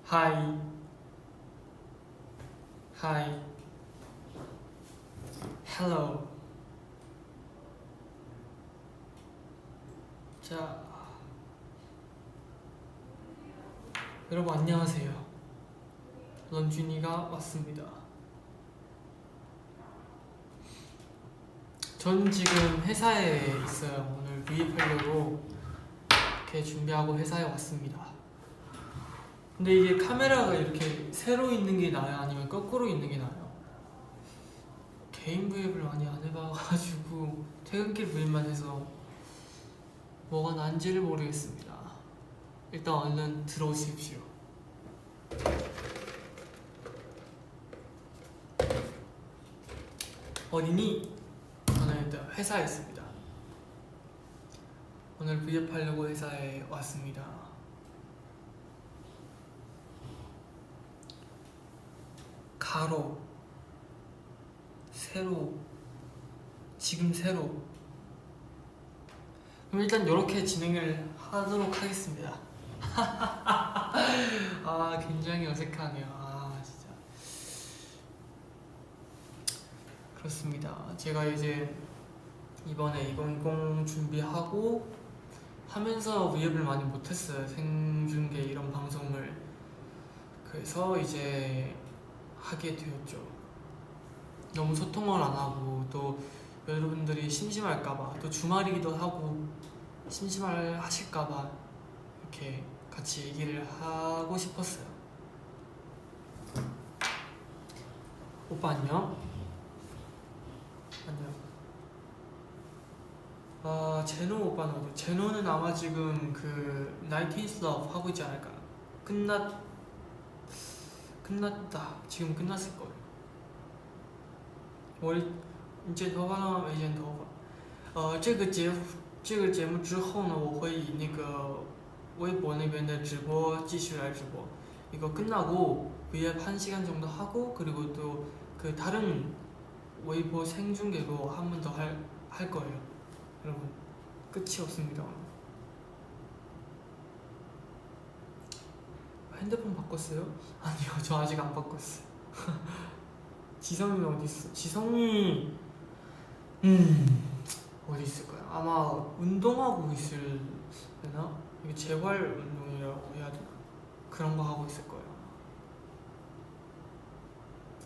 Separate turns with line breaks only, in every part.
하이 하이 헬로. 자, 여러분 안녕하세요. 런쥔이가 왔습니다. 전 지금 회사에 있어요. 오늘 V앱하려고 이렇게 준비하고 회사에 왔습니다. 근데 이게 카메라가 이렇게 세로 있는 게 나아요? 아니면 거꾸로 있는 게 나아요? 개인 V앱을 많이 안 해봐가지고 퇴근길 V앱만 해서 뭐가 난지를 모르겠습니다. 일단 얼른 들어오십시오. 어디니? 저는 일단 회사에 있습니다. 오늘 V앱 하려고 회사에 왔습니다. 가로, 세로, 지금 세로. 그럼 일단 이렇게 진행을 하도록 하겠습니다. 아, 굉장히 어색하네요. 아, 진짜. 그렇습니다. 제가 이제 이번에 2020 준비하고 하면서 V앱을 많이 못했어요. 생중계 이런 방송을. 그래서 이제 하게 되었죠. 너무 소통을 안 하고 또 여러분들이 심심할까봐, 또 주말이기도 하고 심심하실까봐 이렇게 같이 얘기를 하고 싶었어요. 오빠 안녕. 안녕. 아, 제노 오빠는 어디? 제노는 아마 지금 그 19th Love 하고 있지 않을까? 끝났다. 지금 끝났을 거예요. 我你剪头发了吗？没剪头发。这个节目之后呢，我会以那个微博那边的直播继续来直播。이거 끝나고 V앱 1시간 정도 하고 그리고 또 그 다른 웨이보 생중계로 한 번 더 할 거예요. 여러분 끝이 없습니다. 핸드폰 바꿨어요? 아니요, 저 아직 안 바꿨어요. 지성이는 어디 있어? 지성이 어디 있을까요? 아마 운동하고 있을려나? 이게 재활 운동이라고 해야 되나? 그런 거 하고 있을 거예요.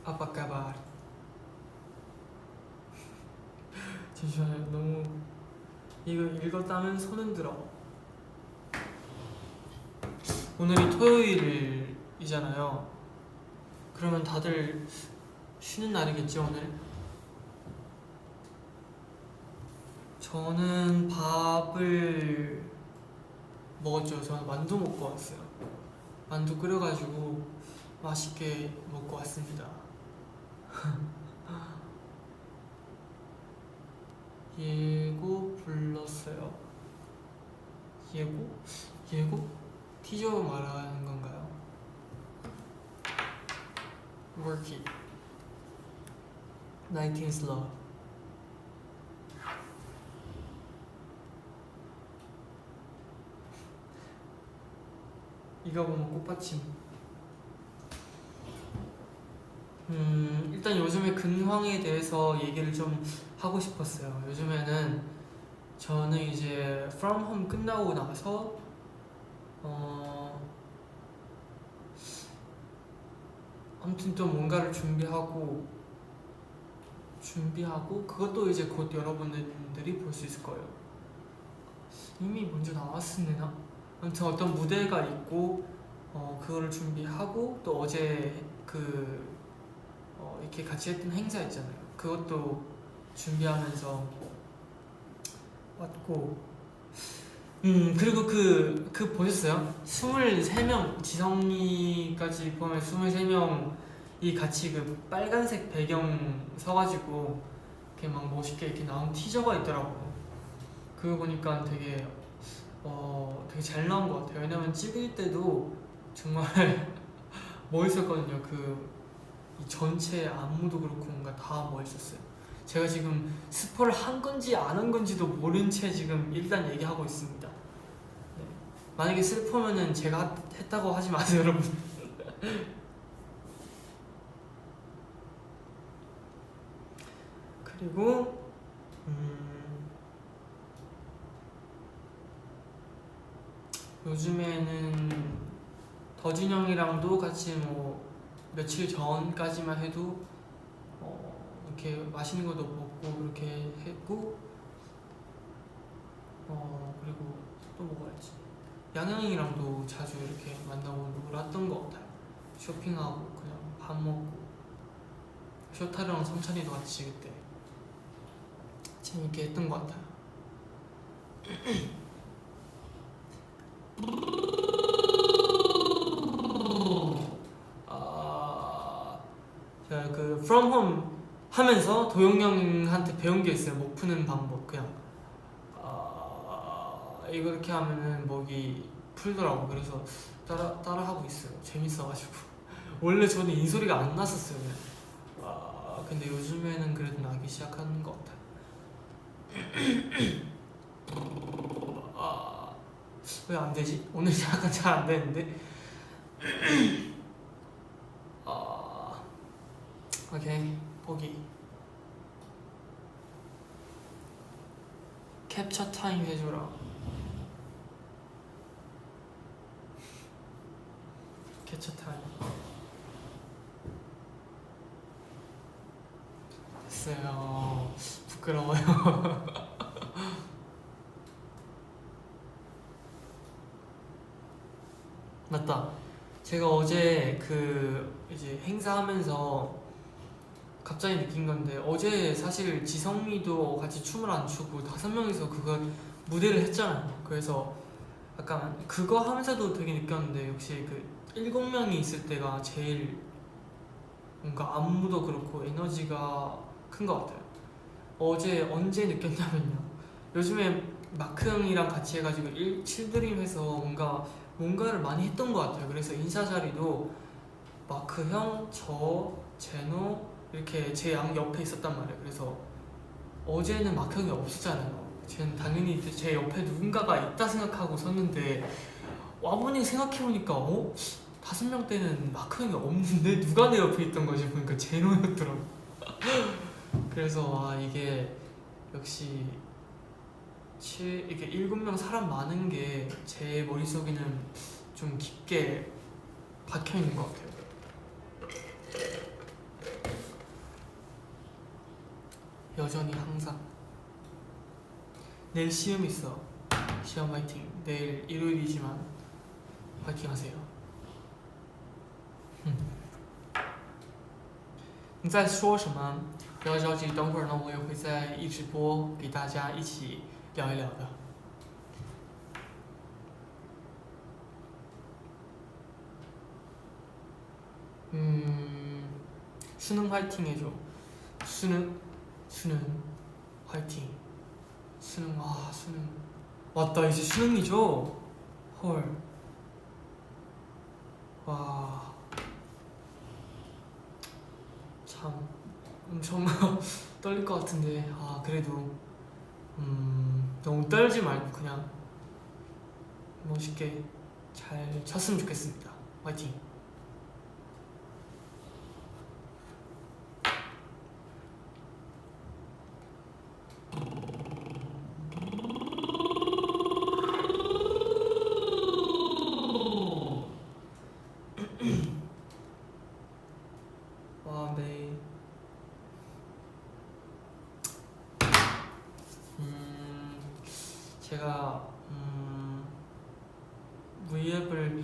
아빠까바. 잠시만요. 너무 이거 읽었다면 손은 들어. 오늘이 토요일이잖아요. 그러면 다들 쉬는 날이겠죠, 오늘? 저는 밥을 먹었죠. 저는 만두 먹고 왔어요. 만두 끓여가지고 맛있게 먹고 왔습니다. 예고 불렀어요. 예고? 예고? 티저 말하는 건가요? Work it. 19th Love. 이거 보면 꽃받침. 일단 요즘에 근황에 대해서 얘기를 좀 하고 싶었어요. 요즘에는 저는 이제 From Home 끝나고 나서 아무튼 또 뭔가를 준비하고 그것도 이제 곧 여러분들이 볼 수 있을 거예요. 이미 먼저 나왔으나 아무튼 어떤 무대가 있고 그거를 준비하고 또 어제 이렇게 같이 했던 행사 있잖아요. 그것도 준비하면서 왔고 그리고 그 보셨어요? 23명 지성이까지 보면 23명이 같이 그 빨간색 배경 서가지고 이렇게 막 멋있게 이렇게 나온 티저가 있더라고요. 그거 보니까 되게 잘 나온 것 같아요. 왜냐면 찍을 때도 정말 멋있었거든요. 이 전체 안무도 그렇고 뭔가 다 멋있었어요. 제가 지금 스포를 한 건지 안 한 건지도 모른 채 지금 일단 얘기하고 있습니다. 네. 만약에 슬퍼면은 제가 했다고 하지 마세요, 여러분. 그리고 요즘에는 더진 형이랑도 같이 뭐 며칠 전까지만 해도 이렇게 맛있는 것도 먹고 그렇게 했고 그리고 또 먹어야지. 양양이랑도 자주 이렇게 만나고 놀았던 것 같아요. 쇼핑하고 그냥 밥 먹고 쇼타르랑 성찬이도 같이 그때 재밌게 했던 것 같아요. 제가 그 From Home 하면서 도영 형한테 배운 게 있어요. 목 푸는 방법. 그냥 이거 이렇게 하면은 목이 풀더라고. 그래서 따라 하고 있어요. 재밌어가지고. 원래 저는 인소리가 안 났었어요. 근데 요즘에는 그래도 나기 시작하는 것 같아요. 왜 안 되지? 오늘 약간 잘 안 되는데. 오케이, 보기. 캡처 타임 해줘라. 캡처 타임. 됐어요. 부끄러워요. 맞다. 제가 어제 그 이제 행사하면서 갑자기 느낀 건데, 어제 사실 지성이도 같이 춤을 안 추고 5명이서 그거 무대를 했잖아요. 그래서 약간 그거 하면서도 되게 느꼈는데, 역시 그 7명이 있을 때가 제일 뭔가 안무도 그렇고 에너지가 큰 것 같아요. 어제 언제 느꼈냐면요, 요즘에 마크 형이랑 같이 해가지고 7드림 해서 뭔가를 많이 했던 것 같아요. 그래서 인사 자리도 마크 형, 저, 제노 이렇게 제 양 옆에 있었단 말이에요. 그래서 어제는 마크 형이 없었잖아요. 쟤는 당연히 제 옆에 누군가가 있다 생각하고 섰는데, 와보니 생각해보니까 5명 때는 마크 형이 없는데 누가 내 옆에 있던 거지 보니까 제노였더라고. 그래서 이게 역시 이게 7명 사람 많은 게 제 머릿속에는 좀 깊게 박혀있는 것 같아요. 여전히 항상. 내일 시험 있어. 시험 화이팅. 내일 일요일이지만 화이팅 하세요. 你在说什么？不要着急，等会儿呢，我也会在一直播给大家一起聊一聊的。 수능 화이팅 해줘. 수능 화이팅. 수능. 맞다, 이제 수능이죠? 헐. 와, 참 엄청 떨릴 것 같은데, 그래도 너무 떨지 말고 그냥 멋있게 잘 쳤으면 좋겠습니다. 화이팅. 와, 네. 제가 V앱을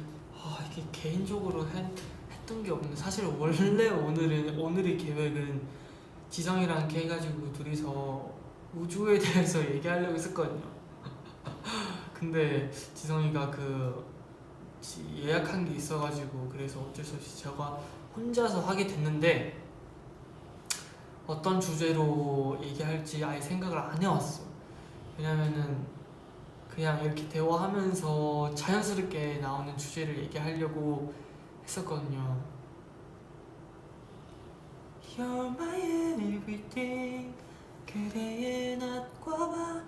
이게 개인적으로 했던 게 없는데, 사실 원래 오늘의 계획은 지성이랑 이렇게 해가지고 둘이서 우주에 대해서 얘기하려고 했었거든요. 근데 지성이가 예약한 게 있어가지고, 그래서 어쩔 수 없이 제가 혼자서 하게 됐는데, 어떤 주제로 얘기할지 아예 생각을 안 해왔어. 왜냐면은 그냥 이렇게 대화하면서 자연스럽게 나오는 주제를 얘기하려고 했었거든요. You're my everything. 그대의 낮과 밤을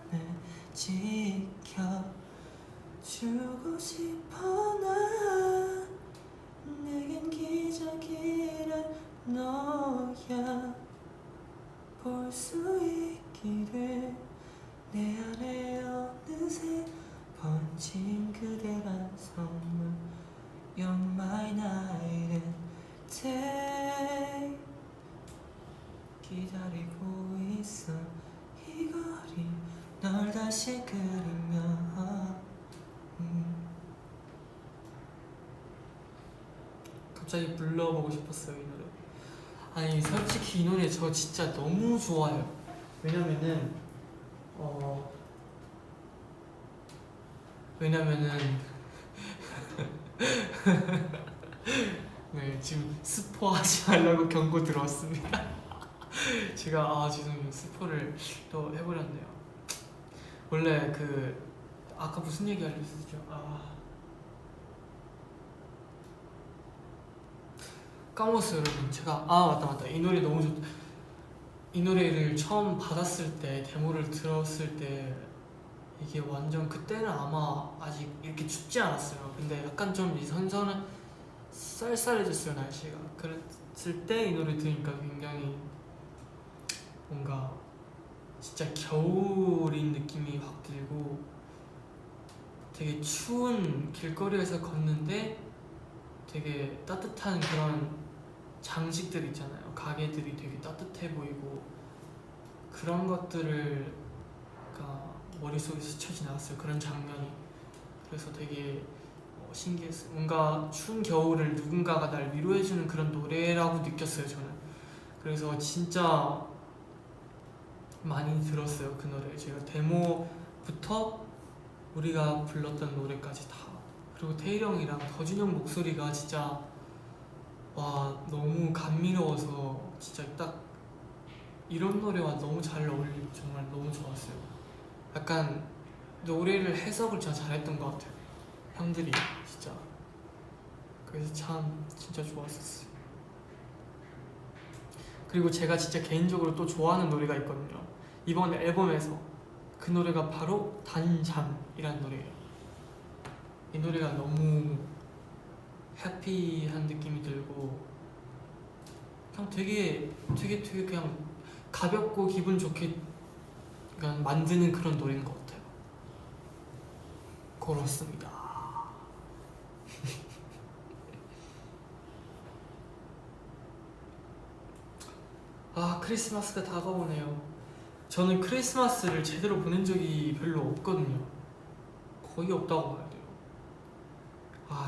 지켜주고 싶어. 난 내겐 Why night and day 기다리고 있어 이 거리 널 다시 그리며 갑자기 불러보고 싶었어요 이 노래. 아니 솔직히 이 노래 저 진짜 너무 좋아요. 왜냐면은 네 지금 스포하지 말라고 경고 들어왔습니다. 제가 죄송해요 스포를 또 해버렸네요. 원래 아까 무슨 얘기 하려고 했었죠? 까먹었어요 여러분. 제가 맞다 이 노래 너무 좋다. 이 노래를 처음 받았을 때 데모를 들었을 때 이게 완전 그때는 아마 아직 이렇게 춥지 않았어요. 근데 약간 좀 이 선선한 쌀쌀해졌어요 날씨가. 그랬을 때 이 노래 들으니까 굉장히 뭔가 진짜 겨울인 느낌이 확 들고 되게 추운 길거리에서 걷는데 되게 따뜻한 그런 장식들 있잖아요. 가게들이 되게 따뜻해 보이고 그런 것들을 머릿속에 스쳐 지나갔어요. 그런 장면이. 그래서 되게 신기했어요. 뭔가 추운 겨울을 누군가가 날 위로해주는 그런 노래라고 느꼈어요 저는. 그래서 진짜 많이 들었어요 그 노래. 제가 데모부터 우리가 불렀던 노래까지 다. 그리고 태일 형이랑 더준 형 목소리가 진짜 너무 감미로워서 진짜 딱 이런 노래와 너무 잘 어울리고 정말 너무 좋았어요. 약간 노래를 해석을 진짜 잘했던 것 같아요 형들이 진짜. 그래서 참 진짜 좋았었어요. 그리고 제가 진짜 개인적으로 또 좋아하는 노래가 있거든요 이번 앨범에서. 그 노래가 바로 단잠이라는 노래예요. 이 노래가 너무 해피한 느낌이 들고 그냥 되게 그냥 가볍고 기분 좋게 그냥 만드는 그런 노래인 것 같아요. 그렇습니다. 크리스마스가 다가오네요. 저는 크리스마스를 제대로 보낸 적이 별로 없거든요. 거의 없다고 봐야 돼요.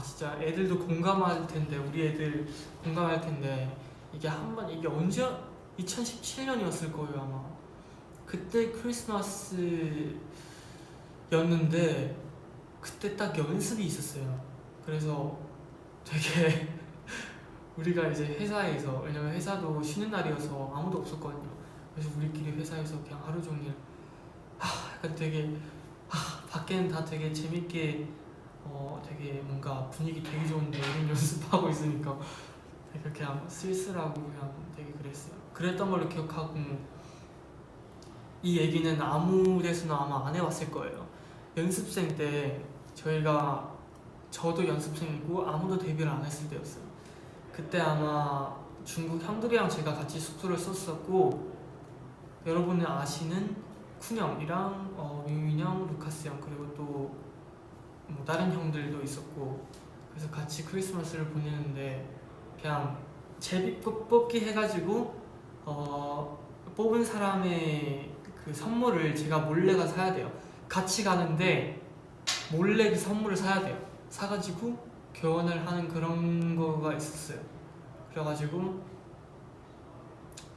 진짜 애들도 공감할 텐데, 우리 애들 공감할 텐데, 이게 언제 2017년이었을 거예요 아마. 그때 크리스마스였는데 그때 딱 연습이 있었어요. 그래서 되게 우리가 이제 회사에서, 왜냐면 회사도 쉬는 날이어서 아무도 없었거든요. 그래서 우리끼리 회사에서 그냥 하루 종일 약간 되게 밖에는 다 되게 재밌게 되게 뭔가 분위기 되게 좋은데 우린 연습하고 있으니까 되게 그냥 쓸쓸하고 그냥 되게 그랬어요. 그랬던 걸로 기억하고, 이 얘기는 아무 데서나 아마 안 해봤을 거예요. 연습생 때 저도 연습생이고 아무도 데뷔를 안 했을 때였어요. 그때 아마 중국 형들이랑 제가 같이 숙소를 썼었고, 여러분이 아시는 쿤형이랑 유민 형, 루카스 형, 그리고 또 뭐 다른 형들도 있었고, 그래서 같이 크리스마스를 보내는데 그냥 제비 뽑기 해가지고 뽑은 사람의 그 선물을 제가 몰래가 사야 돼요. 같이 가는데 몰래 그 선물을 사야 돼요. 사가지고 교환을 하는 그런 거가 있었어요. 그래가지고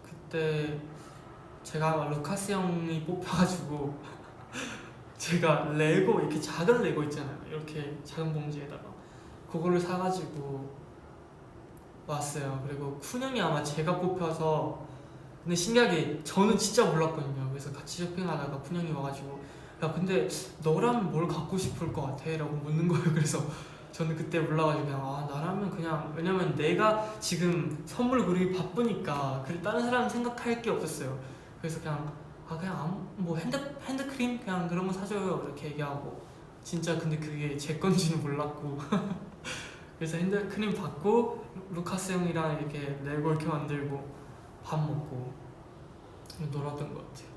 그때 제가 루카스 형이 뽑혀가지고 제가 레고, 이렇게 작은 레고 있잖아요, 이렇게 작은 봉지에다가 그거를 사가지고 왔어요. 그리고 쿤 형이 아마 제가 뽑혀서, 근데 신기하게 저는 진짜 몰랐거든요. 그래서 같이 쇼핑하다가 쿤 형이 와가지고 야 근데 너라면 뭘 갖고 싶을 것 같아? 라고 묻는 거예요. 그래서 저는 그때 몰라가지고 그냥 나라면 그냥, 왜냐면 내가 지금 선물 고르기 바쁘니까 다른 사람 생각할 게 없었어요. 그래서 그냥 뭐 핸드크림 그냥 그런 거 사줘요 이렇게 얘기하고, 진짜 근데 그게 제 건지는 몰랐고 그래서 핸드크림 받고 루카스 형이랑 이렇게 레고 이렇게 만들고 밥 먹고 놀았던 것 같아요.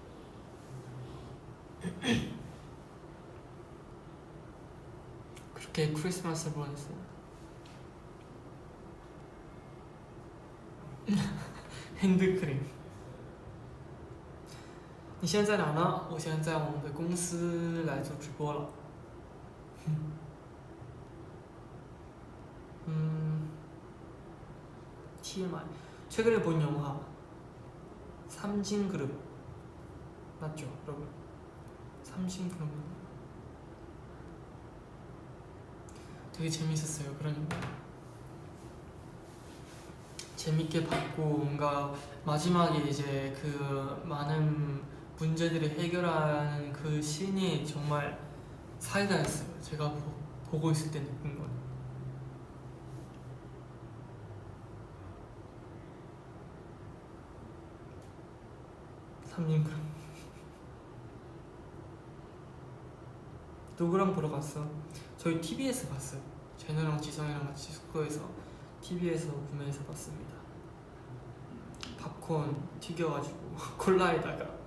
그렇게 크리스마스를 보냈어요. 핸드크림. 你现在在哪呢？我现在在我们的公司来做直播了。 TMI. 최근에 본 영화 삼진그룹 맞죠, 여러분? 삼진그룹 되게 재밌었어요. 그런 영화 재밌게 봤고, 뭔가 마지막에 이제 그 많은 문제들을 해결하는 그 씬이 정말 사이다였어요. 제가 보고 있을 때 느낀 건. 삼진그룹. 누구랑 보러 갔어? 저희 TV에서 봤어요. 제노랑 지성이랑 같이 숙소에서 TV에서 구매해서 봤습니다. 팝콘 튀겨가지고 콜라에다가.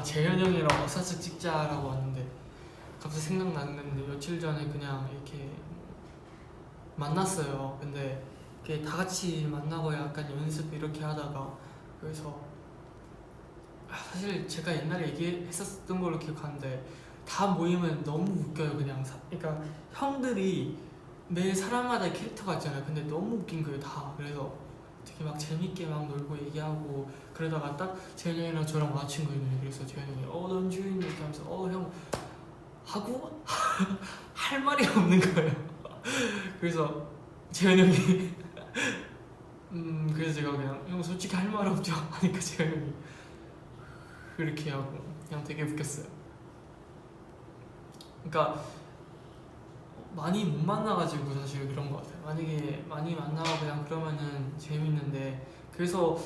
재현 형이랑 어사츠 찍자라고 왔는데 갑자기 생각났는데, 며칠 전에 그냥 이렇게 만났어요. 근데 이렇게 다 같이 만나고 약간 연습 이렇게 하다가, 그래서 사실 제가 옛날에 얘기했었던 걸로 기억하는데, 다 모이면 너무 웃겨요. 그냥 그러니까 형들이 매 사람마다 캐릭터가 있잖아요. 근데 너무 웃긴 거예요, 다. 그래서 되게 막 재밌게 막 놀고 얘기하고 그러다가 딱 재현이 형이랑 저랑 마주친 거예요. 그래서 재현이 형이 넌 주인 이렇게 하면서 형 하고 할 말이 없는 거예요. 그래서 재현이 형이 그래서 제가 그냥 형 솔직히 할 말 없죠 하니까 재현이 형이 그렇게 하고 그냥 되게 웃겼어요. 그러니까 많이 못 만나가지고 사실 그런 것 같아요. 만약에 많이 만나고 그냥 그러면은 재밌는데, 그래서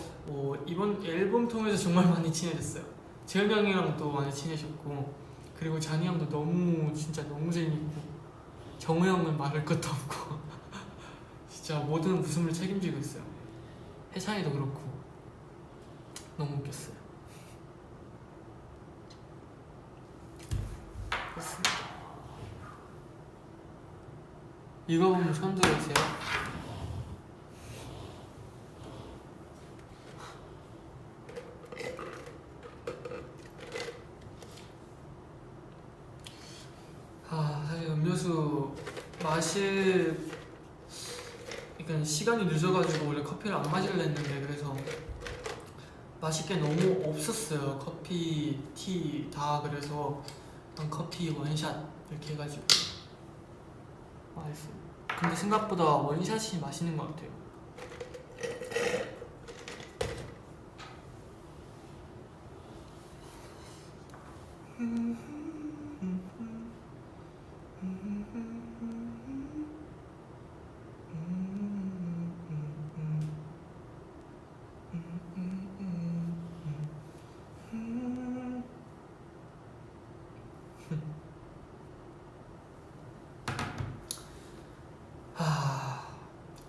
이번 앨범 통해서 정말 많이 친해졌어요. 재현 형이랑 또 많이 친해졌고, 그리고 잔이 형도 진짜 너무 재밌고, 정우 형은 말할 것도 없고 진짜 모든 웃음을 책임지고 있어요. 해찬이도 그렇고 너무 웃겼어요. 그렇습니다. 읽어보면 처음 들으세요? 사실 음료수 그러니까 시간이 늦어가지고 원래 커피를 안 마시려 했는데, 그래서 마실 게 너무 없었어요. 커피, 티 다. 그래서 커피 원샷 이렇게 해가지고 맛있어요. 근데 생각보다 원샷이 맛있는 것 같아요.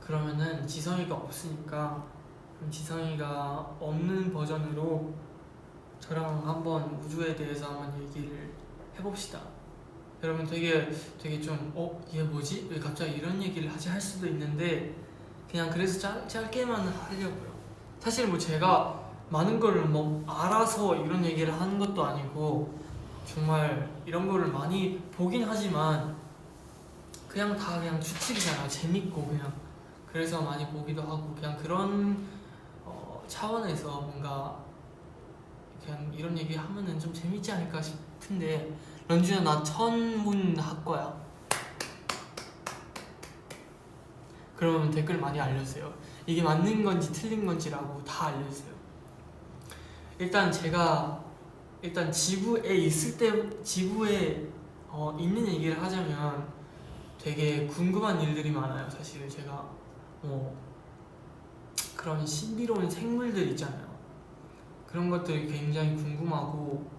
그러면은 지성이가 없으니까, 그럼 지성이가 없는 버전으로 저랑 한번 우주에 대해서 한번 얘기를 해봅시다. 여러분 되게 좀 얘 뭐지? 왜 갑자기 이런 얘기를 하지? 할 수도 있는데, 그냥 그래서 짧게만 하려고요. 사실 뭐 제가 많은 걸 뭐 알아서 이런 얘기를 하는 것도 아니고, 정말 이런 거를 많이 보긴 하지만 그냥 다 그냥 추측이잖아. 재밌고 그냥 그래서 많이 보기도 하고, 그냥 그런 차원에서 뭔가 그냥 이런 얘기 하면은 좀 재밌지 않을까 싶은데. 런쥔아, 나 천문학과야. 그러면 댓글 많이 알려주세요. 이게 맞는 건지 틀린 건지라고 다 알려주세요. 일단 제가 지구에 있을 때, 지구에 있는 얘기를 하자면 되게 궁금한 일들이 많아요. 사실 제가 그런 신비로운 생물들 있잖아요. 그런 것들이 굉장히 궁금하고,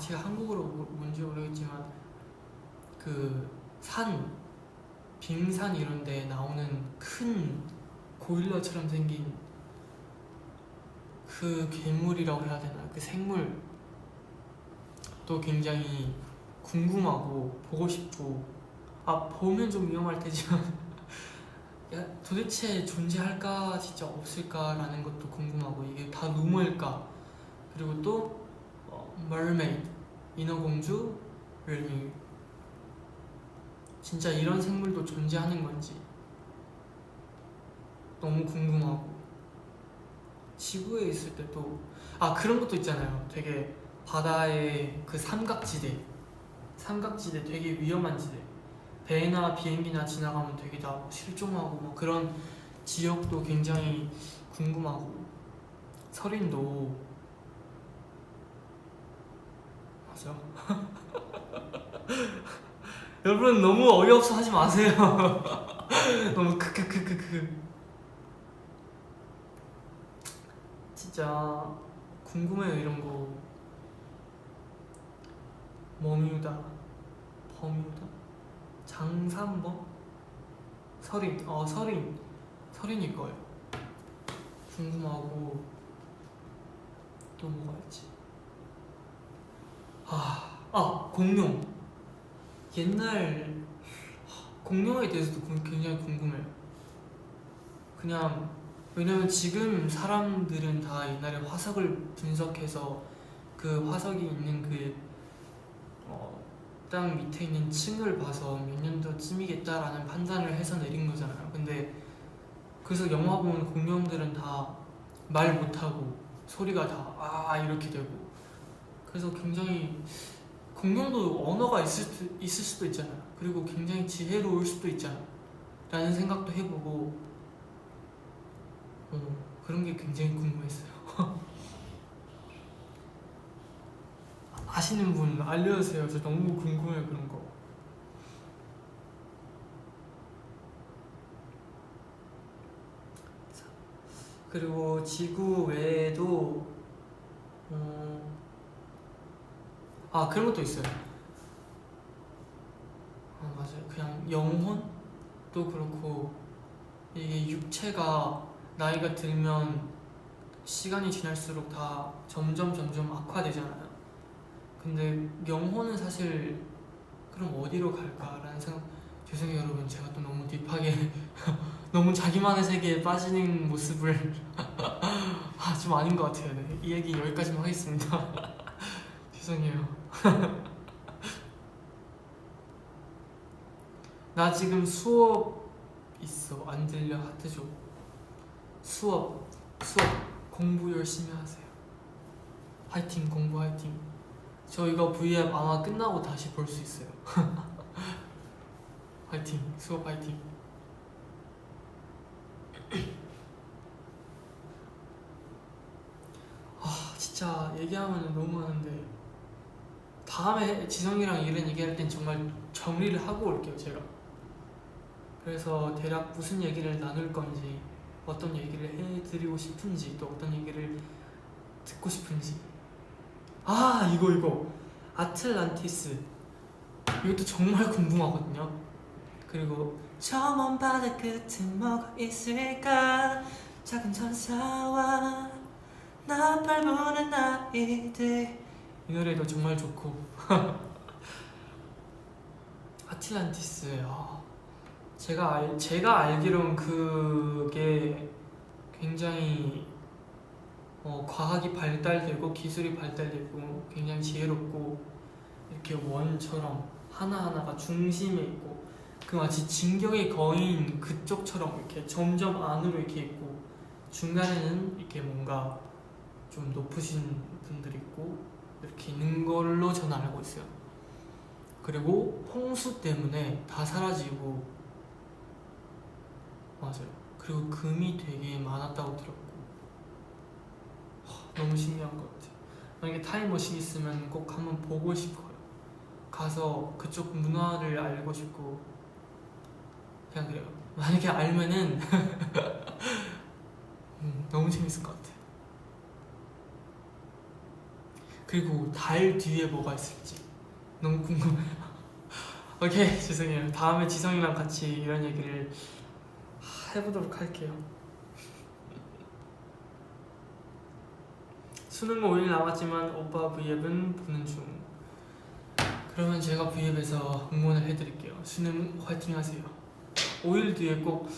제가 한국어로 뭔지 모르겠지만 그 빙산 이런 데 나오는 큰 고릴라처럼 생긴 그 괴물이라고 해야 되나, 그 생물도 굉장히 궁금하고 보고 싶고, 보면 좀 위험할 테지만 야, 도대체 존재할까 진짜 없을까라는 것도 궁금하고, 이게 다 루머일까. 그리고 또 mermaid, 인어공주를 진짜 이런 생물도 존재하는 건지 너무 궁금하고, 지구에 있을 때도 그런 것도 있잖아요. 되게 바다의 그 삼각지대 되게 위험한 지대, 배나 비행기나 지나가면 되게 다 실종하고 뭐 그런 지역도 굉장히 궁금하고, 설인도 맞아. 여러분 너무 어이없어 하지 마세요. 너무 크크크크크. 진짜 궁금해요 이런 거. 머뮤다, 버뮤다, 장산범, 설인일 거예요. 궁금하고, 또 뭐가 있지? 공룡. 옛날 공룡에 대해서도 굉장히 궁금해요. 그냥 왜냐면 지금 사람들은 다 옛날에 화석을 분석해서 그 화석이 있는 땅 밑에 있는 층을 봐서 몇 년도쯤이겠다라는 판단을 해서 내린 거잖아요. 근데 그래서 영화 보면 공룡들은 다 말 못하고 소리가 다 이렇게 되고, 그래서 굉장히 공룡도 언어가 있을 수도 있잖아요. 그리고 굉장히 지혜로울 수도 있잖아 라는 생각도 해보고, 그런 게 굉장히 궁금했어요. 아시는 분 알려주세요. 저 너무 궁금해요 그런 거. 그리고 지구 외에도 그런 것도 있어요. 맞아요. 그냥 영혼도 그렇고, 이게 육체가 나이가 들면 시간이 지날수록 다 점점 악화되잖아요. 근데 영혼은 사실 그럼 어디로 갈까라는 생각. 죄송해요 여러분, 제가 또 너무 딥하게 너무 자기만의 세계에 빠지는 모습을 좀 아닌 것 같아요. 네. 이 얘기 여기까지만 하겠습니다. 죄송해요. 나 지금 수업 있어. 안 들려? 하트 줘. 수업 공부 열심히 하세요. 화이팅. 공부 화이팅. 저 이거 V앱 아마 끝나고 다시 볼 수 있어요. 화이팅. 수업 화이팅. 진짜 얘기하면 너무 많은데, 다음에 지성이랑 이런 얘기할 땐 정말 정리를 하고 올게요 제가. 그래서 대략 무슨 얘기를 나눌 건지, 어떤 얘기를 해드리고 싶은지, 또 어떤 얘기를 듣고 싶은지. 이거 아틀란티스, 이것도 정말 궁금하거든요. 그리고 저 먼 바다 끝에 뭐가 있을까, 작은 천사와 나 밟는 아이들, 이 노래도 정말 좋고. 아틀란티스, 제가 알기론 그게 굉장히 과학이 발달되고 기술이 발달되고 굉장히 지혜롭고, 이렇게 원처럼 하나하나가 중심에 있고, 그 마치 진격의 거인 그쪽처럼 이렇게 점점 안으로 이렇게 있고, 중간에는 이렇게 뭔가 좀 높으신 분들이 있고, 이렇게 있는 걸로 저는 알고 있어요. 그리고 홍수 때문에 다 사라지고, 맞아요. 그리고 금이 되게 많았다고 들었고, 너무 신기한 것 같아요. 만약에 타임머신 있으면 꼭 한번 보고 싶어요. 가서 그쪽 문화를 알고 싶고, 그냥 그래요. 만약에 알면은 너무 재밌을 것 같아요. 그리고 달 뒤에 뭐가 있을지 너무 궁금해요. 오케이, 죄송해요. 다음에 지성이랑 같이 이런 얘기를 해보도록 할게요. 수능 5일 남았지만 오빠 V앱은 보는 중. 그러면 제가 V앱에서 응원을 해드릴게요. 수능 화이팅 하세요. 5일 뒤에 꼭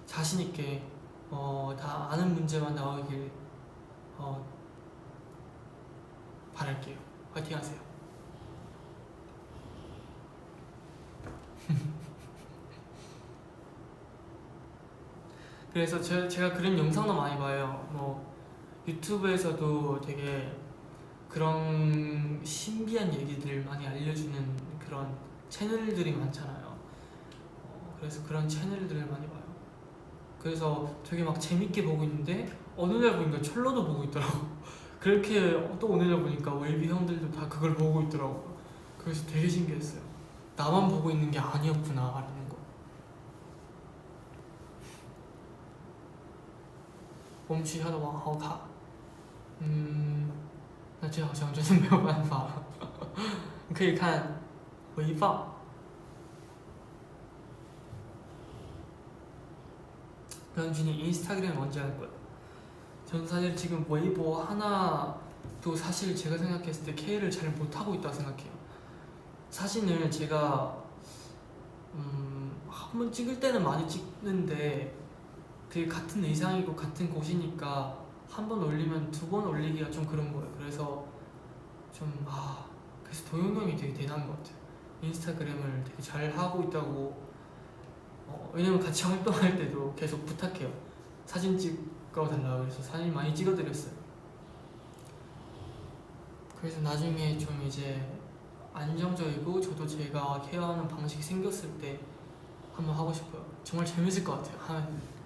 자신있게 다 아는 문제만 나오길 바랄게요. 화이팅 하세요. 그래서 제가 그런 영상도 많이 봐요. 뭐 유튜브에서도 되게 그런 신기한 얘기들 많이 알려주는 그런 채널들이 많잖아요. 그래서 그런 채널들을 많이 봐요. 그래서 되게 막 재밌게 보고 있는데 어느 날 보니까 철러도 보고 있더라고. 그렇게 또 어느 날 보니까 웰비 형들도 다 그걸 보고 있더라고. 그래서 되게 신기했어요. 나만 보고 있는 게 아니었구나 라는 거.我们学校的网好卡，那这好像真的没有办法了。你可以看回放。현준이 인스타그램 언제 할 거야? 전 사실 지금 웨이보 하나도 사실 제가 생각했을 때 K를 잘 못하고 있다고 생각해요. 사진을 제가 한 번 찍을 때는 많이 찍는데 그게 같은 의상이고 같은 곳이니까 한 번 올리면 두 번 올리기가 좀 그런 거예요. 그래서 그래서 도영 형이 되게 대단한 것 같아요. 인스타그램을 되게 잘 하고 있다고. 왜냐면 같이 활동할 때도 계속 부탁해요. 사진 찍어달라고. 그래서 사진 많이 찍어드렸어요. 그래서 나중에 좀 이제 안정적이고 저도 제가 케어하는 방식이 생겼을 때 한번 하고 싶어요. 정말 재밌을 것 같아요. 하면.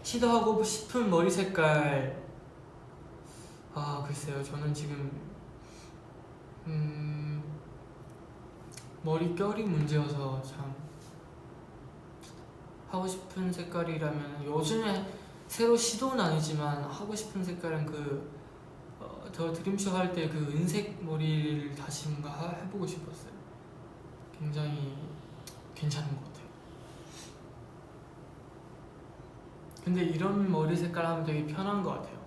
시도하고 싶은 머리 색깔. 글쎄요. 저는 지금 머릿결이 문제여서 참 하고 싶은 색깔이라면 요즘에 새로 시도는 아니지만 하고 싶은 색깔은 더 드림쇼 할 때 그 은색 머리를 다시 뭔가 해보고 싶었어요. 굉장히 괜찮은 것 같아요. 근데 이런 머리 색깔 하면 되게 편한 것 같아요.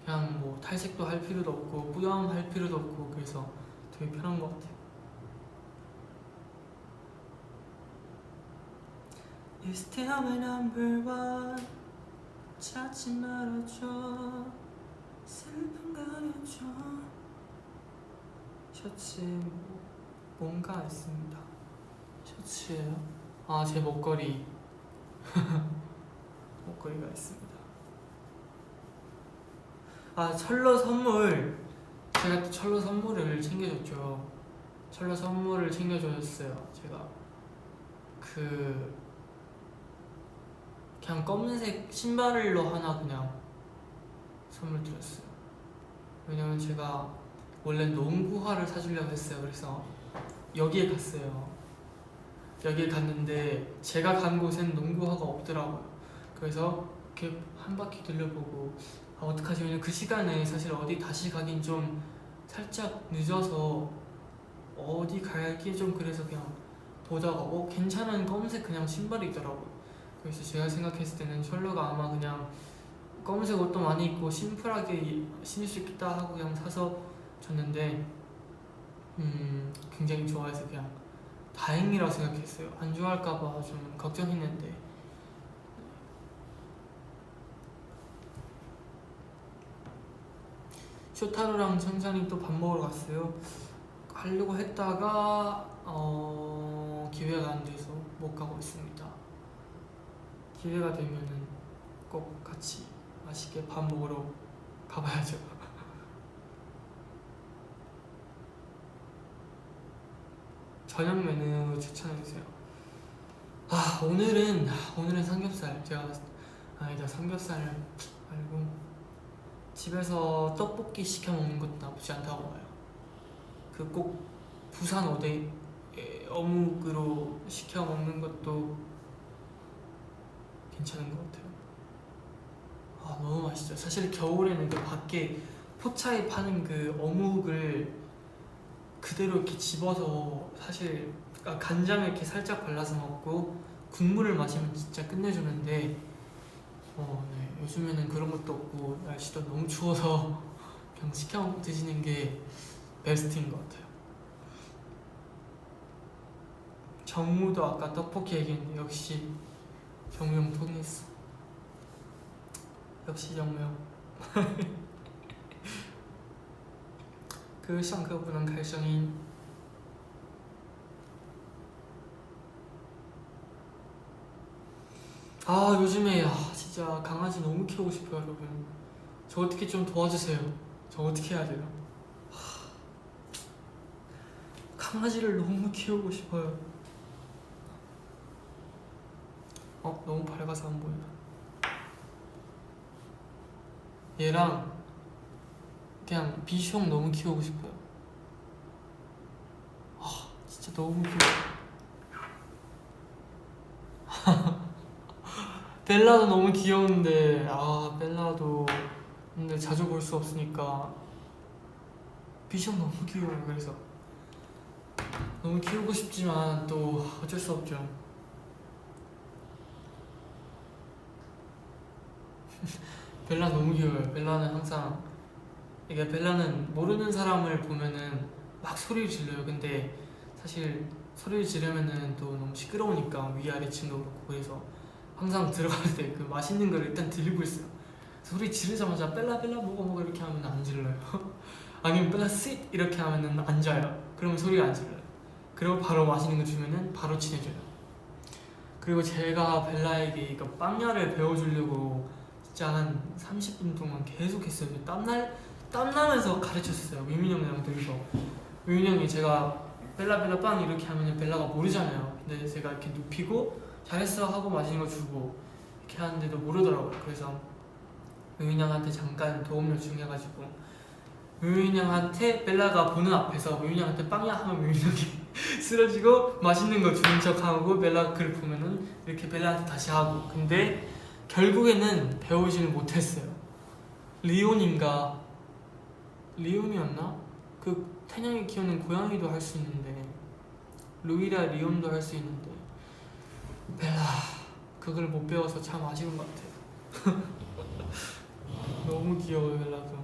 그냥 뭐 탈색도 할 필요도 없고 뿌염 할 필요도 없고 그래서 되게 편한 것 같아요. You still my number one. 찾지 말아줘. 슬픔 가려줘. 셔츠 뭔가 있습니다. 셔츠예요? 제 목걸이. 목걸이가 있습니다. 철러 선물. 제가 또 철러 선물을 챙겨줬죠. 철러 선물을 챙겨줬어요. 제가 그냥 검은색 신발로 하나 그냥 선물 드렸어요. 왜냐면 제가 원래 농구화를 사주려고 했어요. 그래서 여기에 갔어요. 여기에 갔는데 제가 간 곳엔 농구화가 없더라고요. 그래서 이렇게 한 바퀴 들려보고 어떡하지? 왜냐면 그 시간에 사실 어디 다시 가긴 좀 살짝 늦어서 어디 갈기 좀 그래서 그냥 보다가 괜찮은 검은색 그냥 신발이 있더라고요. 그래서 제가 생각했을 때는 철러가 아마 그냥 검은색 옷도 많이 입고 심플하게 신을 수 있겠다 하고 그냥 사서 줬는데 굉장히 좋아해서 그냥 다행이라고 생각했어요. 안 좋아할까봐 좀 걱정했는데. 쇼타로랑 천천히 또 밥 먹으러 갔어요. 하려고 했다가 기회가 안 돼서 못 가고 있습니다. 기회가 되면은 꼭 같이 맛있게 밥 먹으러 가봐야죠. 저녁 메뉴 추천해주세요. 오늘은 삼겹살. 삼겹살 말고 집에서 떡볶이 시켜 먹는 것도 나쁘지 않다고 봐요. 꼭 부산 어묵으로 시켜 먹는 것도 괜찮은 것 같아요. 너무 맛있죠. 사실 겨울에는 그 밖에 포차에 파는 그 어묵을 그대로 이렇게 집어서 사실 간장을 이렇게 살짝 발라서 먹고 국물을 마시면 진짜 끝내주는데 네, 요즘에는 그런 것도 없고 날씨도 너무 추워서 그냥 시켜 드시는 게 베스트인 것 같아요. 정우도 아까 떡볶이 얘기했는데 역시 정우 형 통했어. 역시 정우 형. 上课不能开声音。 요즘에 진짜 강아지 너무 키우고 싶어요 여러분. 저 어떻게 좀 도와주세요. 저 어떻게 해야 돼요? 강아지를 너무 키우고 싶어요. 너무 밝아서 안 보인다. 얘랑 그냥 비숑 너무 키우고 싶어요. 진짜 너무 귀여워. 벨라도 너무 귀여운데 벨라도 근데 자주 볼 수 없으니까 비숑 너무 귀여워요. 그래서 너무 키우고 싶지만 또 어쩔 수 없죠. 벨라 너무 귀여워요. 벨라는 항상 이게 벨라는 모르는 사람을 보면은 막 소리를 질러요. 근데 사실 소리를 지르면은 또 너무 시끄러우니까 위아래층도 그렇고 그래서 항상 들어갈 때 그 맛있는 걸 일단 들고 있어요. 소리 지르자마자 벨라 벨라 먹어 이렇게 하면 안 질러요. 아니면 벨라 sit 이렇게 하면은 앉아요. 그러면 소리가 안 질러요. 그리고 바로 맛있는 거 주면은 바로 친해져요. 그리고 제가 벨라에게 이거 빵야를 배워주려고 진짜 한 30분 동안 계속 했어요. 땀나면서 가르쳤어요. 위민 형이랑 둘이서. 위민 형이 제가 벨라 벨라 빵 이렇게 하면 벨라가 모르잖아요. 근데 제가 이렇게 눕히고 잘했어 하고 맛있는 거 주고 이렇게 하는데도 모르더라고요. 그래서 위민 형한테 잠깐 도움 요청해가지고 위민 형한테 벨라가 보는 앞에서 위민 형한테 빵야 하면 위민 형이 쓰러지고 맛있는 거 주는 척하고 벨라 그걸 보면은 이렇게 벨라한테 다시 하고. 근데 결국에는 배우지는 못했어요. 리온이었나? 그 태냥이 키우는 고양이도 할 수 있는데 루이라 리온도 할 수 있는데 벨라 그걸 못 배워서 참 아쉬운 것 같아요. 너무 귀여워요 벨라도.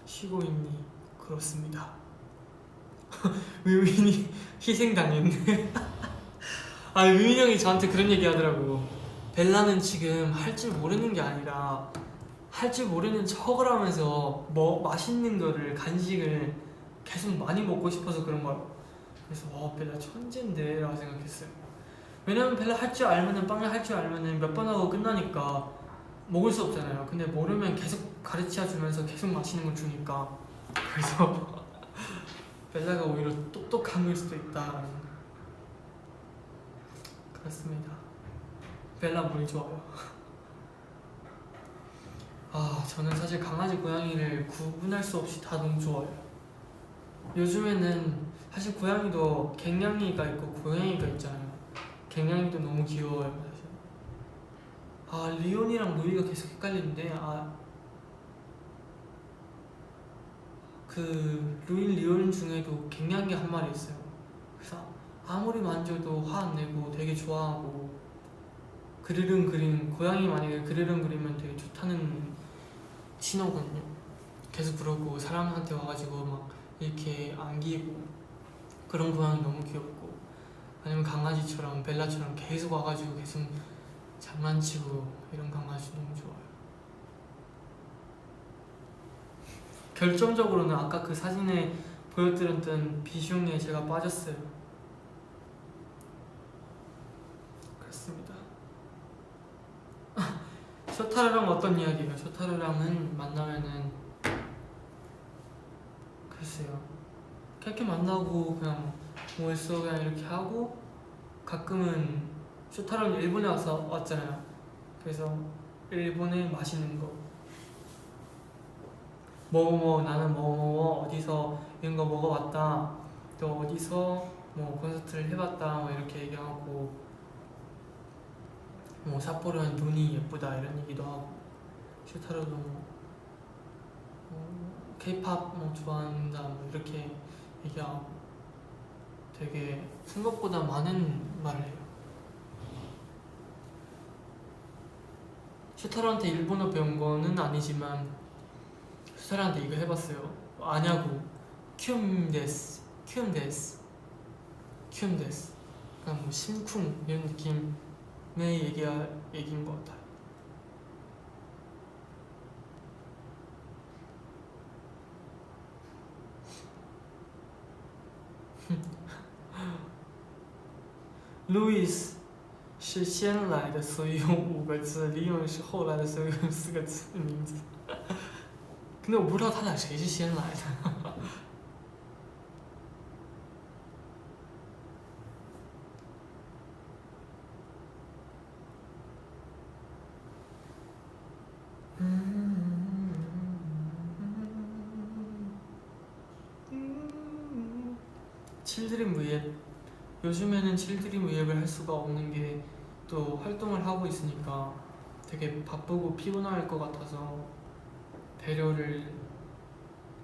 쉬고 있니? 그렇습니다. 위민이 희생당했네. 위민 형이 저한테 그런 얘기 하더라고. 벨라는 지금 할 줄 모르는 게 아니라 할 줄 모르는 척을 하면서 맛있는 거를 간식을 계속 많이 먹고 싶어서 그런 거야. 그래서 벨라 천재인데 라고 생각했어요. 왜냐면 벨라 할 줄 알면은 빵야 할 줄 알면은 몇 번 하고 끝나니까 먹을 수 없잖아요. 근데 모르면 계속 가르쳐 주면서 계속 맛있는 걸 주니까 그래서 벨라가 오히려 똑똑한 걸 수도 있다. 그렇습니다. 벨라 뭘 좋아요? 저는 사실 강아지 고양이를 구분할 수 없이 다 너무 좋아요. 요즘에는 사실 고양이도 갱냥이가 있고 고양이가 있잖아요. 갱냥이도 너무 귀여워요 사실. 리온이랑 루이가 계속 헷갈리는데 그 루이 리온 중에도 갱냥이 한 마리 있어요. 그래서 아무리 만져도 화 안 내고 되게 좋아하고 그르릉 그리는 고양이 만약에 그르릉 그리면 되게 좋다는 신호거든요. 계속 그러고 사람한테 와가지고 막 이렇게 안기고 그런 고양이 너무 귀엽고 아니면 강아지처럼 벨라처럼 계속 와가지고 계속 장난치고 이런 강아지 너무 좋아요. 결정적으로는 아까 그 사진에 보여드렸던 비숑에 제가 빠졌어요. 그렇습니다. 쇼타르랑 어떤 이야기예요? 쇼타르랑은 만나면은 글쎄요. 그렇게 만나고 그냥 뭐 했어 그냥 이렇게 하고 가끔은 쇼타르는 일본에 왔잖아요. 그래서 일본에 맛있는 거 나는 어디서 이런 거 먹어봤다. 또 어디서 뭐 콘서트를 해봤다. 뭐 이렇게 얘기하고 뭐 삿포로는 눈이 예쁘다 이런 얘기도 하고, 슈타로도 K-팝 뭐 좋아한다 뭐 이렇게 얘기하고 되게 생각보다 많은 말을 해요. 슈타로한테 일본어 배운 거는 아니지만 슈타로한테 이거 해봤어요. 아냐고. 큐움데스 큐움데스 큐움데스. 그냥 뭐 심쿵 이런 느낌의 얘기인 것 같아요. 루이스 是先来的，所以用5个字。李勇是后来的，所以用4个字的名字。근데我不知道他俩谁是先来的。칠드림 V앱, 요즘에는 칠드림 V앱을 할 수가 없는 게 또 활동을 하고 있으니까 되게 바쁘고 피곤할 것 같아서 배려를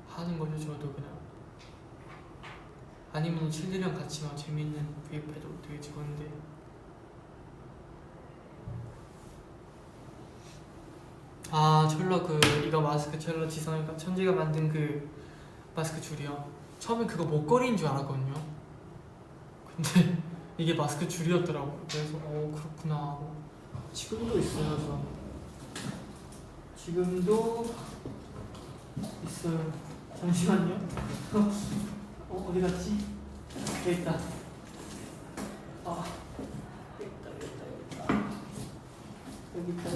하는 거죠. 저도 그냥 아니면 칠드랑 같이 막 재밌는 V앱 해도 되게 좋은데. 아, 철러 이거 마스크, 철러 지성이가 천지가 만든 그 마스크 줄이요. 처음에 그거 목걸이인 줄 알았거든요. 근데 이게 마스크 줄이었더라고요. 그래서 그렇구나 하고 지금도 있어요. 저 지금도 있어요. 잠시만요. 어디 갔지? 여기 있다. 아, 여기 있다.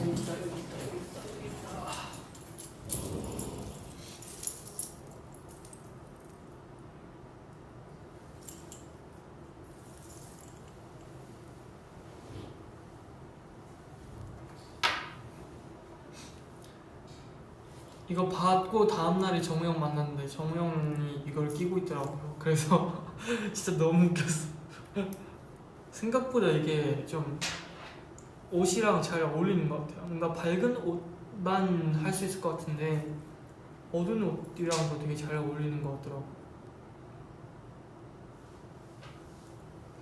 이거 받고 다음날에 정우영 만났는데 정우영이 이걸 끼고 있더라고요. 그래서 진짜 너무 웃겼어. 생각보다 이게 좀 옷이랑 잘 어울리는 것 같아요. 뭔가 밝은 옷만 할 수 있을 것 같은데 어두운 옷이랑도 되게 잘 어울리는 것 같더라고.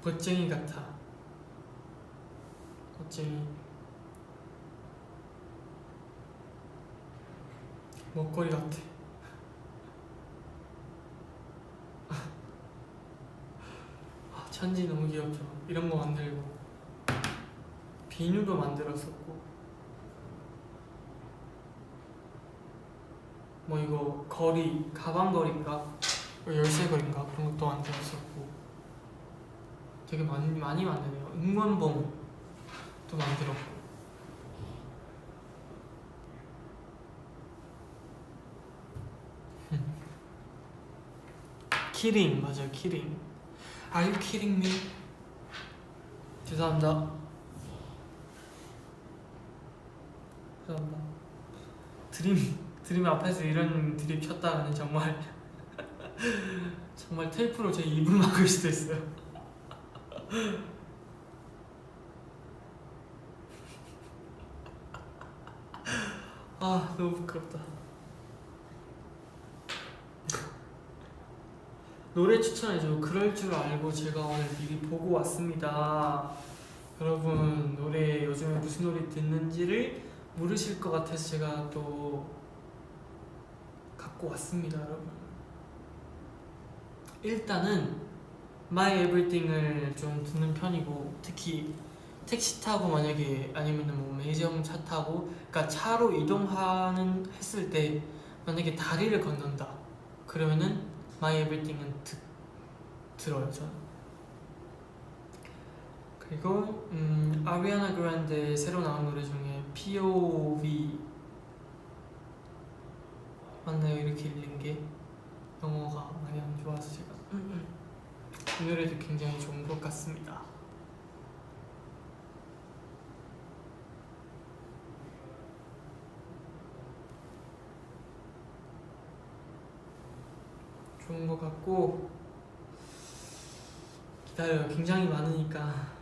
멋쟁이 같아. 멋쟁이. 먹거리 같아. 천지 너무 귀엽죠. 이런 거 만들고 비누도 만들었었고, 뭐 이거 거리, 가방 거리인가 열쇠 거리인가 그런 것도 만들었었고 되게 많이 만드네요. 응원봉도 만들었고. 키링, 맞아요. 키링. Are you kidding me? 죄송합니다. 드림 앞에서 이런 드립 쳤다가는 정말 정말 테이프로 제 입을 막을 수도 있어요. 아, 너무 부끄럽다. 노래 추천해줘. 그럴 줄 알고 제가 오늘 미리 보고 왔습니다. 여러분, 노래 요즘에 무슨 노래 듣는지를 물으실 것 같아서 제가 또 갖고 왔습니다. 여러분, 일단은 My Everything을 좀 듣는 편이고, 특히 택시 타고 만약에 아니면은 뭐 매점 차 타고, 그러니까 차로 했을 때 만약에 다리를 건넌다 그러면은 My Everything은 들어요 저는. 그리고 아리아나 그란데 새로 나온 노래 중에 POV 맞나요? 이렇게 읽는 게 영어가 많이 안 좋아서 제가 이 노래도 굉장히 좋은 것 같습니다. 좋은 것 같고, 기다려요. 굉장히 많으니까.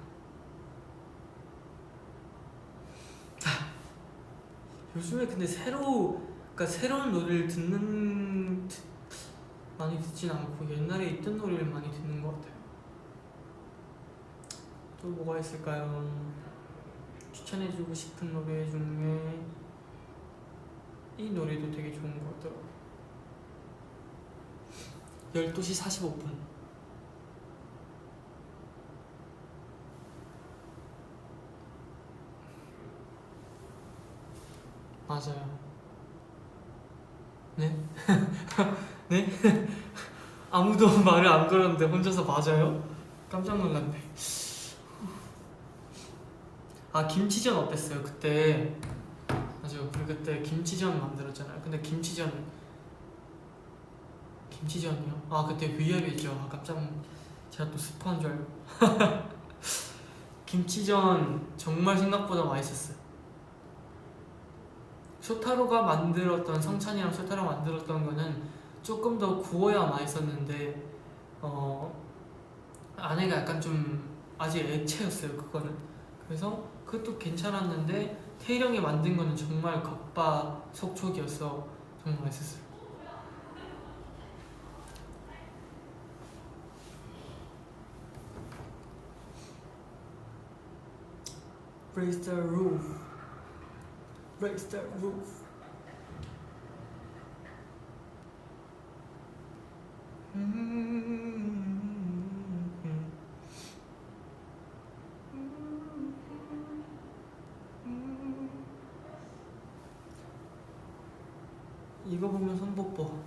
요즘에 근데 그러니까 새로운 노래를 많이 듣진 않고 옛날에 있던 노래를 많이 듣는 것 같아요. 또 뭐가 있을까요? 추천해주고 싶은 노래 중에 이 노래도 되게 좋은 것 같더라고요. 12시 45분. 맞아요. 네? 네? 아무도 말을 안 걸었는데 혼자서 맞아요? 깜짝 놀랐네. 아, 김치전 어땠어요? 그때 맞아요. 우리 그때 김치전 만들었잖아요. 근데 김치전이요? 아, 그때 V앱이죠. 아, 제가 또 스포한 줄 알고. 김치전 정말 생각보다 맛있었어요. 성찬이랑 쇼타로가 만들었던 거는 조금 더 구워야 맛있었는데 안에가 약간 좀 아직 액체였어요. 그거는. 그래서 그것도 괜찮았는데 태일 형이 만든 거는 정말 겉바속촉이어서 정말 맛있었어요. Raise the roof. Raise the roof. 이거 보면 손뽀뽀.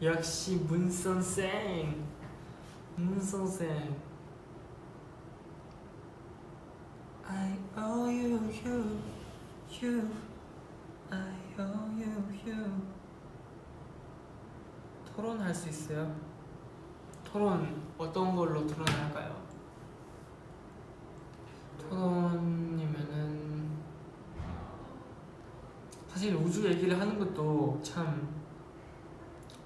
역시 문선생. I owe you, I owe you. 토론할 수 있어요? 토론 어떤 걸로 토론할까요? 토론이면은 사실 우주 얘기를 하는 것도 참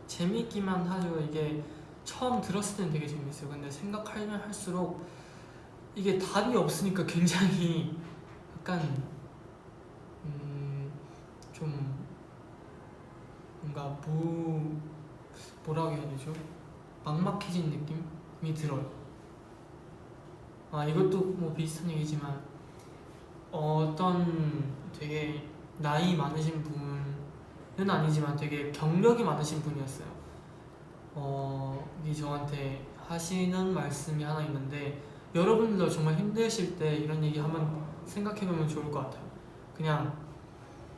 재밌기만 하죠. 이게 처음 들었을 때는 되게 재밌어요. 근데 생각하면 할수록 이게 답이 없으니까 굉장히 약간 좀 뭔가 뭐라고 해야 되죠? 막막해진 느낌이 들어요. 아, 이것도 뭐 비슷한 얘기지만 어떤 되게 나이 많으신 분은 아니지만 되게 경력이 많으신 분이었어요. 이 저한테 하시는 말씀이 하나 있는데, 여러분들도 정말 힘드실 때 이런 얘기 한번 생각해보면 좋을 것 같아요. 그냥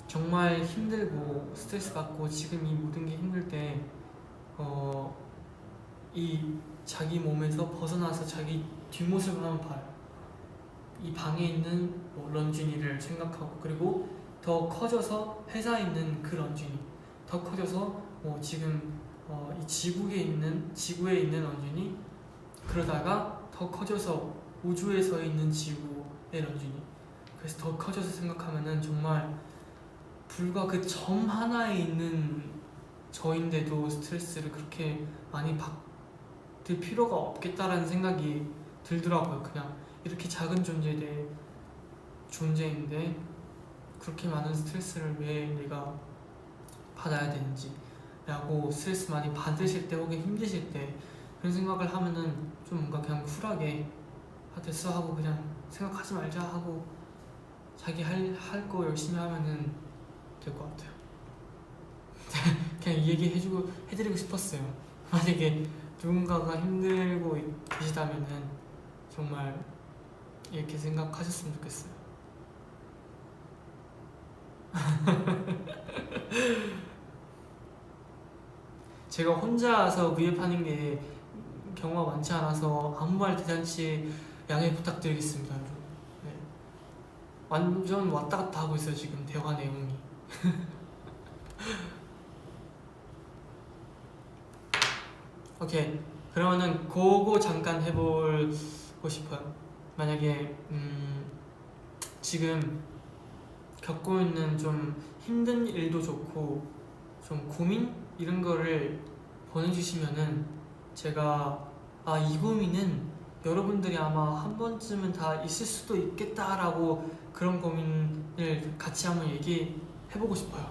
정말 힘들고 스트레스 받고 지금 이 모든 게 힘들 때 이 자기 몸에서 벗어나서 자기 뒷모습을 한번 봐요. 이 방에 있는 런쥔이를 생각하고, 그리고 더 커져서 회사에 있는 그 런쥔이, 더 커져서 지금 이 지구에 있는 런쥔이, 그러다가 더 커져서 우주에서 있는 지구의 런쥔이, 그래서 더 커져서 생각하면은 정말 불과 그 점 하나에 있는 저인데도 스트레스를 그렇게 많이 받을 필요가 없겠다라는 생각이 들더라고요. 그냥 이렇게 작은 존재인데 그렇게 많은 스트레스를 왜 내가 받아야 되는지 라고, 스트레스 많이 받으실 때 혹은 힘드실 때 그런 생각을 하면은 좀 뭔가 그냥 쿨하게 됐어 하고 그냥 생각하지 말자 하고 자기 할 거 열심히 하면은 될 것 같아요. 그냥 이 얘기 해드리고 싶었어요. 만약에 누군가가 힘들고 계시다면은 정말 이렇게 생각하셨으면 좋겠어요. 제가 혼자서 V앱하는 게 경우가 많지 않아서 아무 말 대잔치 양해 부탁드리겠습니다. 네. 완전 왔다 갔다 하고 있어요 지금 대화 내용이. 오케이, 그러면은 그거 잠깐 해보고 싶어요. 만약에 지금 겪고 있는 좀 힘든 일도 좋고 좀 고민 이런 거를 보내주시면은 제가 이 고민은 여러분들이 아마 한 번쯤은 다 있을 수도 있겠다라고 그런 고민을 같이 한번 얘기해보고 싶어요.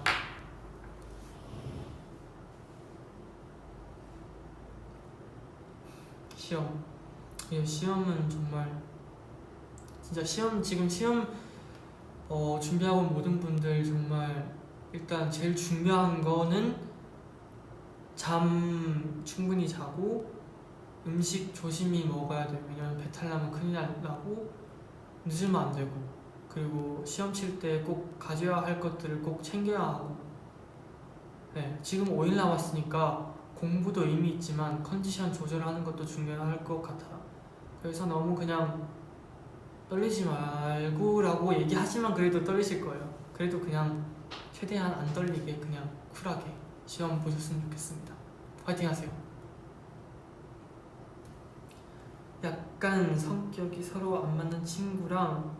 시험. 시험은 정말 진짜 지금 시험 준비하고 온 모든 분들 정말 일단 제일 중요한 거는 잠 충분히 자고 음식 조심히 먹어야 돼요. 왜냐면 배탈 나면 큰일 나고 늦으면 안 되고, 그리고 시험 칠 때 꼭 가져야 할 것들을 꼭 챙겨야 하고. 네, 지금 5일 남았으니까 공부도 이미 있지만 컨디션 조절하는 것도 중요할 것 같아요. 그래서 너무 그냥 떨리지 말고라고 얘기하지만 그래도 떨리실 거예요. 그래도 그냥 최대한 안 떨리게 그냥 쿨하게 시험 보셨으면 좋겠습니다. 화이팅 하세요. 약간 성격이 서로 안 맞는 친구랑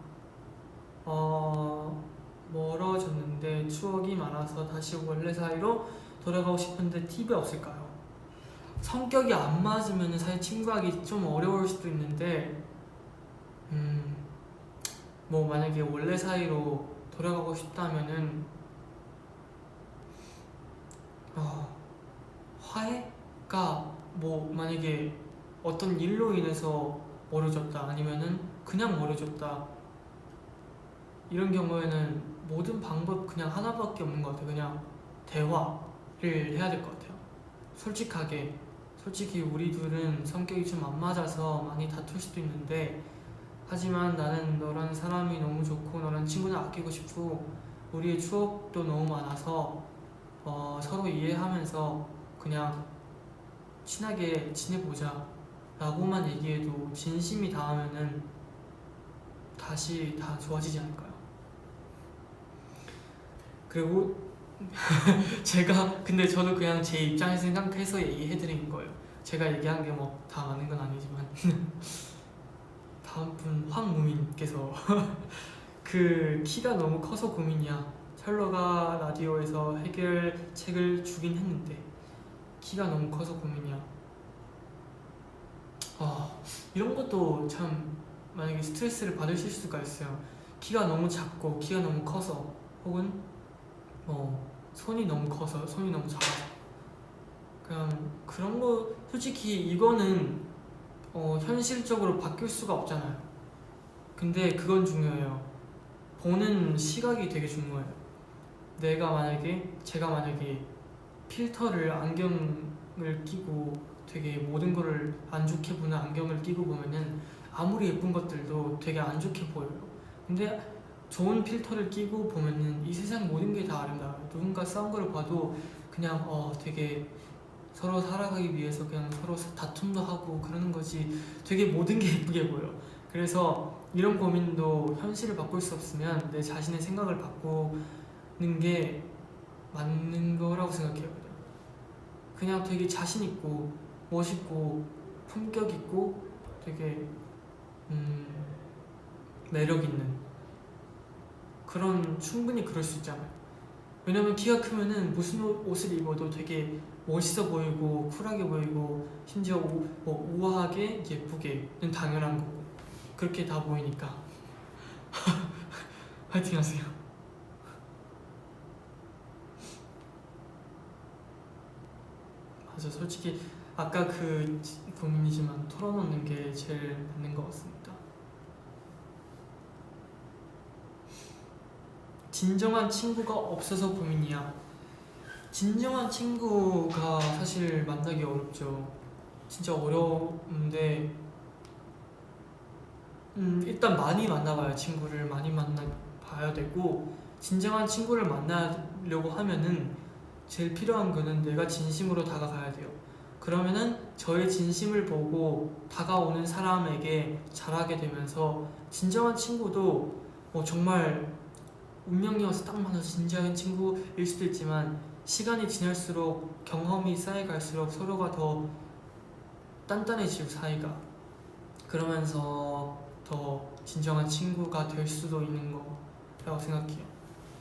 멀어졌는데 추억이 많아서 다시 원래 사이로 돌아가고 싶은데 팁이 없을까요? 성격이 안 맞으면 사실 친구하기 좀 어려울 수도 있는데 뭐 만약에 원래 사이로 돌아가고 싶다면은 화해가 뭐 만약에 어떤 일로 인해서 멀어졌다 아니면은 그냥 멀어졌다 이런 경우에는 모든 방법 그냥 하나밖에 없는 것 같아요. 그냥 대화를 해야 될 것 같아요. 솔직히 우리 둘은 성격이 좀 안 맞아서 많이 다툴 수도 있는데, 하지만 나는 너란 사람이 너무 좋고 너란 친구는 아끼고 싶고 우리의 추억도 너무 많아서 서로 이해하면서 그냥 친하게 지내보자 라고만 얘기해도 진심이 닿으면은 다시 다 좋아지지 않을까요? 그리고 근데 저도 그냥 제 입장에서 생각해서 얘기해드린 거예요. 제가 얘기한 게 뭐 다 맞는 건 아니지만 다음 분 황무민께서 그 키가 너무 커서 고민이야. 찰러가 라디오에서 해결책을 주긴 했는데 키가 너무 커서 고민이야. 이런 것도 참 만약에 스트레스를 받으실 수가 있어요. 키가 너무 작고 키가 너무 커서, 혹은 손이 너무 커서 손이 너무 작아서, 그냥 그런 거 솔직히 이거는 현실적으로 바뀔 수가 없잖아요. 근데 그건 중요해요. 보는 시각이 되게 중요해요. 제가 만약에 필터를 안경을 끼고 되게 모든 거를 안 좋게 보는 안경을 끼고 보면은 아무리 예쁜 것들도 되게 안 좋게 보여요. 근데 좋은 필터를 끼고 보면은 이 세상 모든 게 다 아름다워요. 누군가 싸운 걸 봐도 그냥 되게 서로 살아가기 위해서 그냥 서로 다툼도 하고 그러는 거지, 되게 모든 게 예쁘게 보여. 그래서 이런 고민도 현실을 바꿀 수 없으면 내 자신의 생각을 바꾸는 게 맞는 거라고 생각해요. 그냥 되게 자신 있고 멋있고 품격 있고 되게 매력 있는 그런, 충분히 그럴 수 있잖아요. 왜냐면 키가 크면은 무슨 옷을 입어도 되게 멋있어 보이고 쿨하게 보이고 심지어 우아하게 예쁘게는 당연한 거고, 그렇게 다 보이니까 화이팅 하세요. 맞아, 솔직히 아까 그 고민이지만 털어놓는 게 제일 맞는 것 같습니다. 진정한 친구가 없어서 고민이야. 진정한 친구가 사실 만나기 어렵죠. 진짜 어려운데 일단 많이 만나봐요. 친구를 많이 만나봐야 되고, 진정한 친구를 만나려고 하면은 제일 필요한 거는 내가 진심으로 다가가야 돼요. 그러면은 저의 진심을 보고 다가오는 사람에게 잘하게 되면서 진정한 친구도 정말 운명이어서 딱 만나서 진지한 친구일 수도 있지만, 시간이 지날수록 경험이 쌓여갈수록 서로가 더 단단해지고 사이가, 그러면서 더 진정한 친구가 될 수도 있는 거라고 생각해요.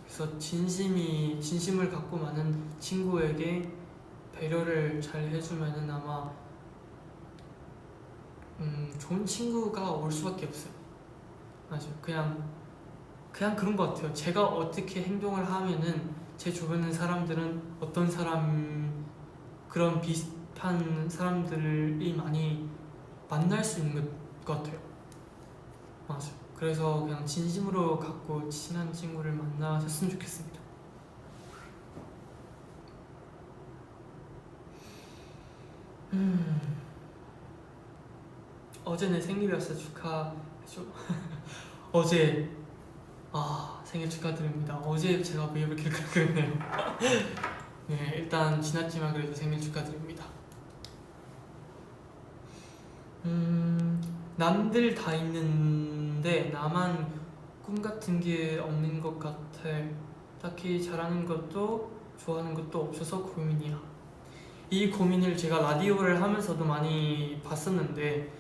그래서 진심을 갖고 많은 친구에게 배려를 잘 해주면은 아마 좋은 친구가 올 수밖에 없어요. 맞아요. 그냥 그런 것 같아요. 제가 어떻게 행동을 하면은 제 주변의 사람들은 어떤 사람 그런 비슷한 사람들이 많이 만날 수 있는 것 같아요. 맞아요. 그래서 그냥 진심으로 갖고 친한 친구를 만나셨으면 좋겠습니다. 어제 내 생일이었어. 축하해줘. 어제 생일 축하드립니다. 어제 제가 왜 이렇게 그랬네요. 네, 일단 지났지만 그래도 생일 축하드립니다. 남들 다 있는데 나만 꿈 같은 게 없는 것 같아. 딱히 잘하는 것도 좋아하는 것도 없어서 고민이야. 이 고민을 제가 라디오를 하면서도 많이 봤었는데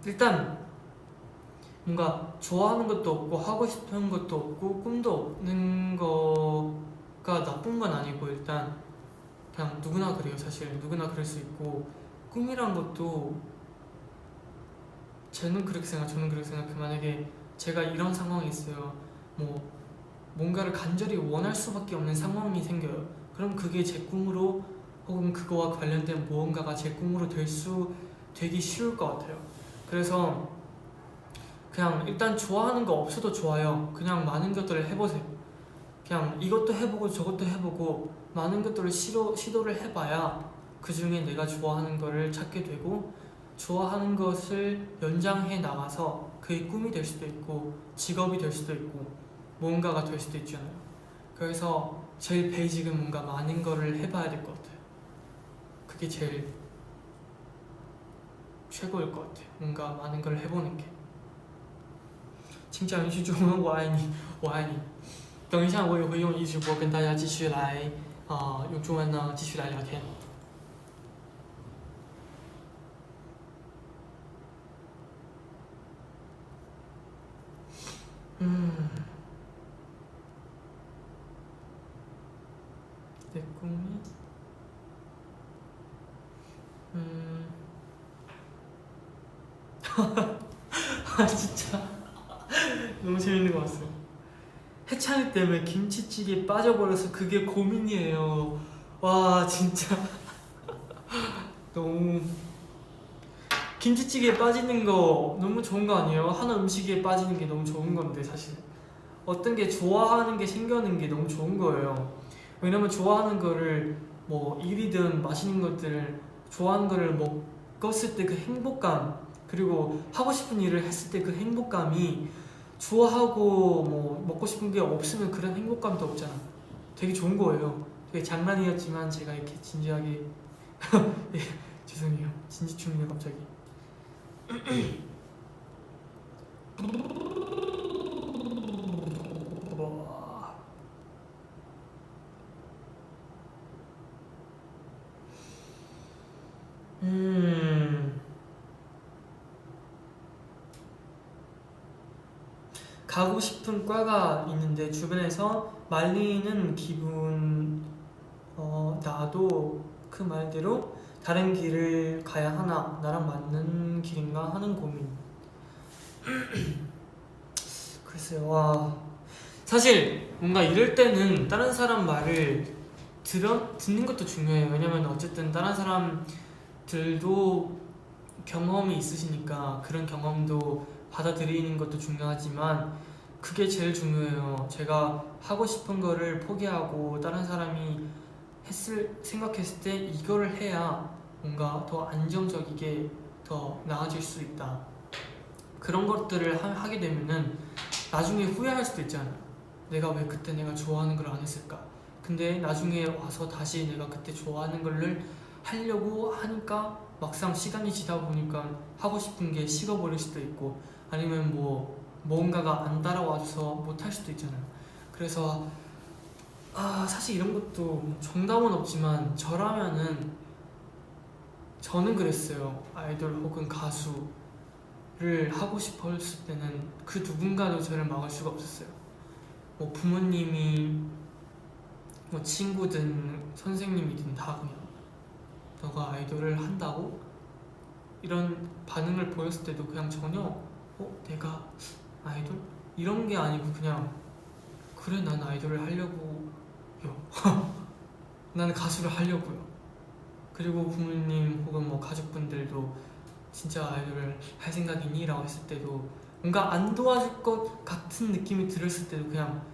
일단 뭔가 좋아하는 것도 없고 하고 싶은 것도 없고 꿈도 없는 거가 나쁜 건 아니고 일단 그냥 누구나 그래요. 사실 누구나 그럴 수 있고 꿈이란 것도 저는 그렇게 생각해. 만약에 제가 이런 상황이 있어요. 뭐 뭔가를 간절히 원할 수밖에 없는 상황이 생겨요. 그럼 그게 제 꿈으로 혹은 그거와 관련된 무언가가 제 꿈으로 되기 쉬울 것 같아요. 그래서 그냥 일단 좋아하는 거 없어도 좋아요. 그냥 많은 것들을 해보세요. 그냥 이것도 해보고 저것도 해보고 많은 것들을 시도를 해봐야 그 중에 내가 좋아하는 거를 찾게 되고 좋아하는 것을 연장해 나가서 그게 꿈이 될 수도 있고 직업이 될 수도 있고 무언가가 될 수도 있잖아요. 그래서 제일 베이직은 뭔가 많은 거를 해봐야 될 것 같아요. 그게 제일 최고일 것 같아요. 뭔가 많은 걸 해보는 게. 请讲一句中文，我爱你，我爱你。等一下，我也会用一直播跟大家继续来用中文呢继续来聊天。내 꿈이 진짜 너무 재밌는 것 같아요. 해찬이 때문에 김치찌개에 빠져버려서 그게 고민이에요. 와 진짜 너무 김치찌개에 빠지는 거 너무 좋은 거 아니에요? 하나 음식에 빠지는 게 너무 좋은 건데 사실 어떤 게 좋아하는 게 생겨는 게 너무 좋은 거예요. 왜냐면 좋아하는 거를 뭐 일이든 맛있는 것들을 좋아하는 거를 먹었을 때 그 행복감 그리고 하고 싶은 일을 했을 때 그 행복감이 좋아하고 뭐 먹고 싶은 게 없으면 그런 행복감도 없잖아. 되게 좋은 거예요. 되게 장난이었지만 제가 이렇게 진지하게 예, 죄송해요. 진지충이네 갑자기. 가고 싶은 과가 있는데 주변에서 말리는 기분 나도 그 말대로 다른 길을 가야 하나 나랑 맞는 길인가 하는 고민. 글쎄요. 와 사실 뭔가 이럴 때는 다른 사람 말을 듣는 것도 중요해요. 왜냐면 어쨌든 다른 사람들도 경험이 있으시니까 그런 경험도 받아들이는 것도 중요하지만 그게 제일 중요해요. 제가 하고 싶은 거를 포기하고 다른 사람이 생각했을 때 이거를 해야 뭔가 더 안정적이게 더 나아질 수 있다. 그런 것들을 하게 되면은 나중에 후회할 수도 있잖아요. 내가 왜 그때 내가 좋아하는 걸 안 했을까? 근데 나중에 와서 다시 내가 그때 좋아하는 거를 하려고 하니까 막상 시간이 지다 보니까 하고 싶은 게 식어버릴 수도 있고 아니면 뭔가가 안 따라와줘서 못할 수도 있잖아요. 그래서 사실 이런 것도 정답은 없지만 저는 그랬어요. 아이돌 혹은 가수를 하고 싶어 했을 때는 그 누군가도 저를 막을 수가 없었어요. 뭐 부모님이 뭐 친구든 선생님이든 다 그냥 너가 아이돌을 한다고? 이런 반응을 보였을 때도 그냥 전혀 내가 아이돌? 이런 게 아니고 그냥 그래 난 아이돌을 하려고요. 나는 가수를 하려고요. 그리고 부모님 혹은 뭐 가족분들도 진짜 아이돌을 할 생각이니? 라고 했을 때도 뭔가 안 도와줄 것 같은 느낌이 들었을 때도 그냥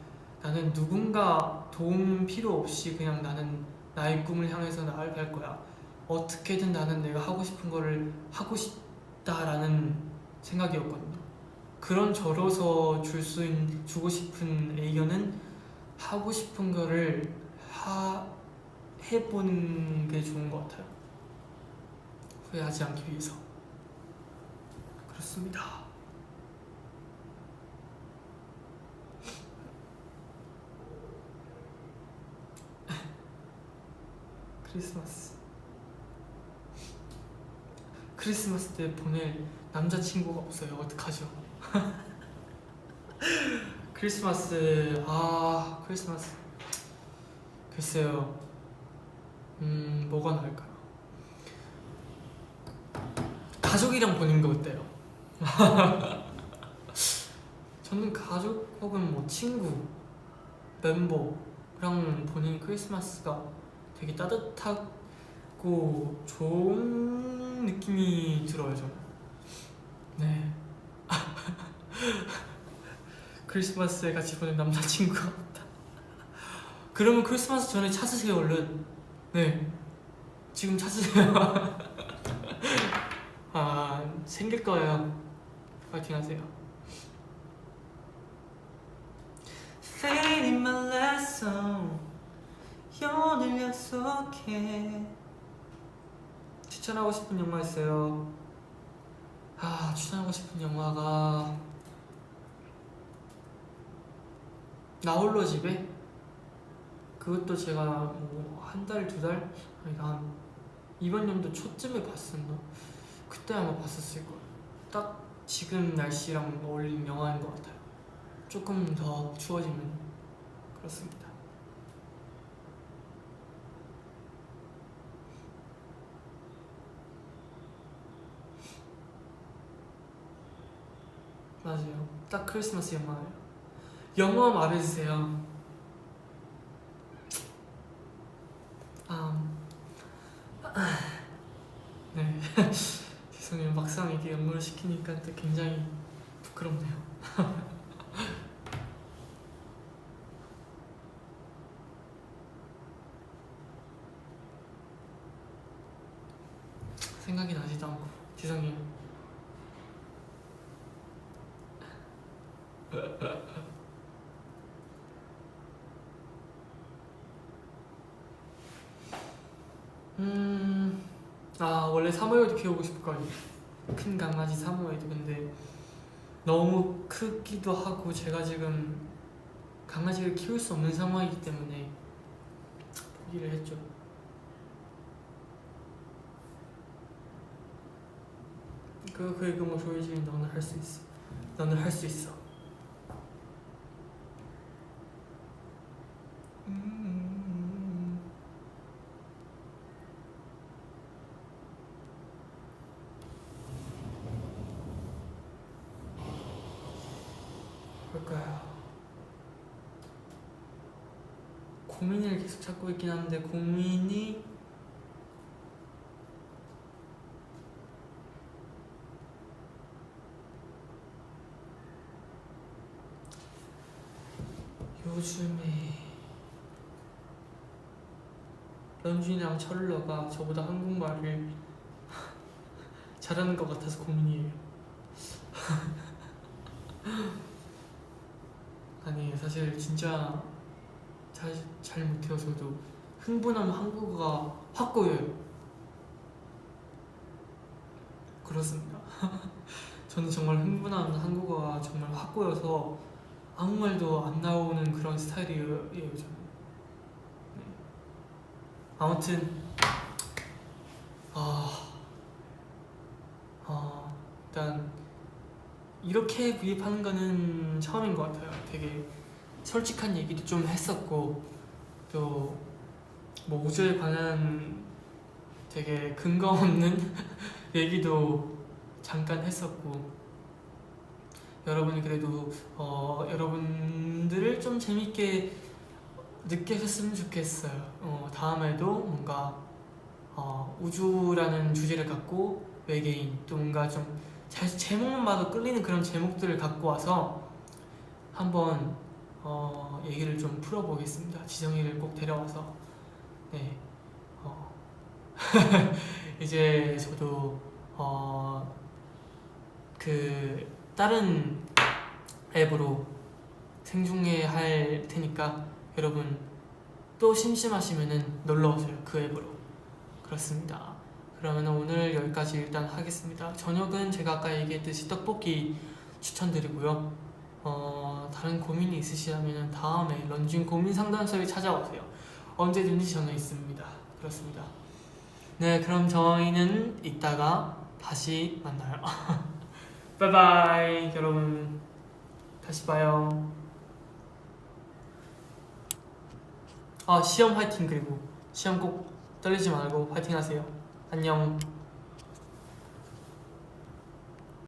나는 누군가 도움 필요 없이 그냥 나는 나의 꿈을 향해서 나아갈 거야. 어떻게든 나는 내가 하고 싶은 거를 하고 싶다라는 생각이었거든요. 그런 저로서 주고 싶은 의견은 하고 싶은 거를 해보는 게 좋은 것 같아요. 후회하지 않기 위해서. 그렇습니다. 크리스마스 때 보낼 남자친구가 없어요. 어떡하죠? 크리스마스 글쎄요. 뭐가 나을까요? 가족이랑 보는 거 어때요? 저는 가족 혹은 뭐 친구, 멤버랑 보는 크리스마스가 되게 따뜻하고 좋은 느낌이 들어요. 저는. 네. 크리스마스에 같이 보낸 남자친구가 없다. 그러면 크리스마스 전에 찾으세요. 얼른. 네, 지금 찾으세요. 생길 거예요. 파이팅 하세요. Fate in my lesson, 오늘 약속해. 추천하고 싶은 영화 있어요? 추천하고 싶은 영화가 나 홀로 집에? 그것도 제가 뭐 한 달, 두 달? 한 이번 연도 초쯤에 봤었나? 그때 아마 봤었을 거예요. 딱 지금 날씨랑 어울리는 영화인 것 같아요. 조금 더 추워지면. 그렇습니다. 맞아요. 딱 크리스마스 영화예요. 영화 말해주세요. 네. 죄송해요. 막상 이게 영어를 시키니까 또 굉장히 부끄럽네요. 생각이 나지도 않고 죄송해요. 원래 사모예드 키우고 싶거든요. 큰 강아지 사모예드. 근데 너무 크기도 하고 제가 지금 강아지를 키울 수 없는 상황이기 때문에 포기를 했죠. 그리고 뭐 조이지, 너는 할 수 있어. 너는 할 수 있어. 뭘까요? 고민을 계속 찾고 있긴 한데 고민이 요즘에 런쥔이랑 철러가 저보다 한국말을 잘하는 것 같아서 고민이에요. 아니 사실 진짜 잘 못해서도 흥분하면 한국어가 확 꼬여요. 그렇습니다. 저는 정말 흥분하면 한국어가 정말 확 꼬여서 아무 말도 안 나오는 그런 스타일이에요. 저는. 네. 아무튼 일단 이렇게 구입하는 거는 처음인 것 같아요. 되게 솔직한 얘기도 좀 했었고 또 뭐 우주에 관한 되게 근거 없는 얘기도 잠깐 했었고, 여러분이 그래도 여러분들을 좀 재밌게 느끼셨으면 좋겠어요. 다음에도 뭔가 우주라는 주제를 갖고 외계인, 또 뭔가 좀 제목만 봐도 끌리는 그런 제목들을 갖고 와서 한번 얘기를 좀 풀어보겠습니다. 지성이를 꼭 데려와서. 네. 이제 저도 그 다른 앱으로 생중계 할 테니까 여러분 또 심심하시면은 놀러오세요. 그 앱으로. 그렇습니다. 그러면 오늘 여기까지 일단 하겠습니다. 저녁은 제가 아까 얘기했듯이 떡볶이 추천드리고요. 다른 고민이 있으시다면 다음에 런쥔 고민 상담소에 찾아오세요. 언제든지 저는 있습니다. 그렇습니다. 네, 그럼 저희는 이따가 다시 만나요. 바이바이 여러분, 다시 봐요. 시험 화이팅. 그리고 시험 꼭 떨리지 말고 화이팅 하세요. 안녕.